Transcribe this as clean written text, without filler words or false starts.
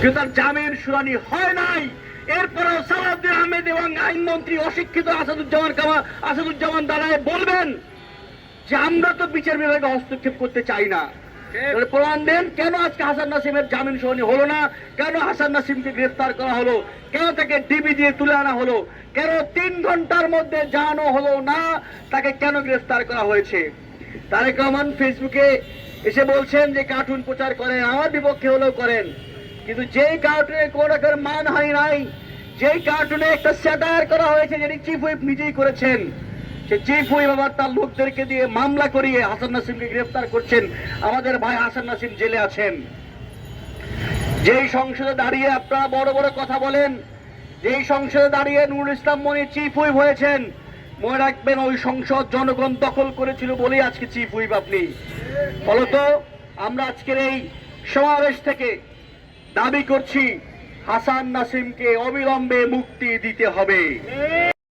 কিন্তু তার জামিন শুনানি হয় নাই। এরপরেও সালাউদ্দিন আহমেদ এবং আইনমন্ত্রী অশিক্ষিত আসাদুজ্জামান দাঁড়ায় বলবেন যে আমরা তো বিচার বিভাগে হস্তক্ষেপ করতে চাই না। প্রমাণ দেন কেন আজকে হাসান নাসিমের জামিন শুনানি হলো না, কেন হাসান নাসিমকে গ্রেফতার করা হলো, কেন তাকে ডিবি দিয়ে তুলে আনা হলো, কেন 3 ঘন্টার মধ্যে জানানো হলো না তাকে কেন গ্রেফতার করা হয়েছে। তারেক রহমান ফেসবুকে এসে বলছেন যে কার্টুন প্রচার করেন, আমার বিপক্ষে হলেও করেন, কিন্তু যেই কার্টুনে কোন রকম মানহানি নাই, যেই কার্টুনে একটা স্যাটায়ার করা হয়েছে যেটি চিফ হুইপ নিজেই করেছেন, সে চিফ হুইপ আবার তার লোকদেরকে দিয়ে মামলা করিয়ে হাসান নাসিমকে গ্রেফতার করছেন। আমাদের ভাই হাসান নাসিম জেলে আছেন। যেই সংসদে দাঁড়িয়ে আপনারা বড় বড় কথা বলেন, যেই সংসদে দাঁড়িয়ে নুরুল ইসলাম মনি চিফ হুইপ হয়েছেন, মনে রাখবেন ওই সংসদ জনগণ দখল করেছিল বলেই আজকে চিফ হুইপ আপনি। ফলত আমরা আজকের এই সমাবেশ থেকে দাবি করছি হাসান নাসিমকে অবিলম্বে মুক্তি দিতে হবে।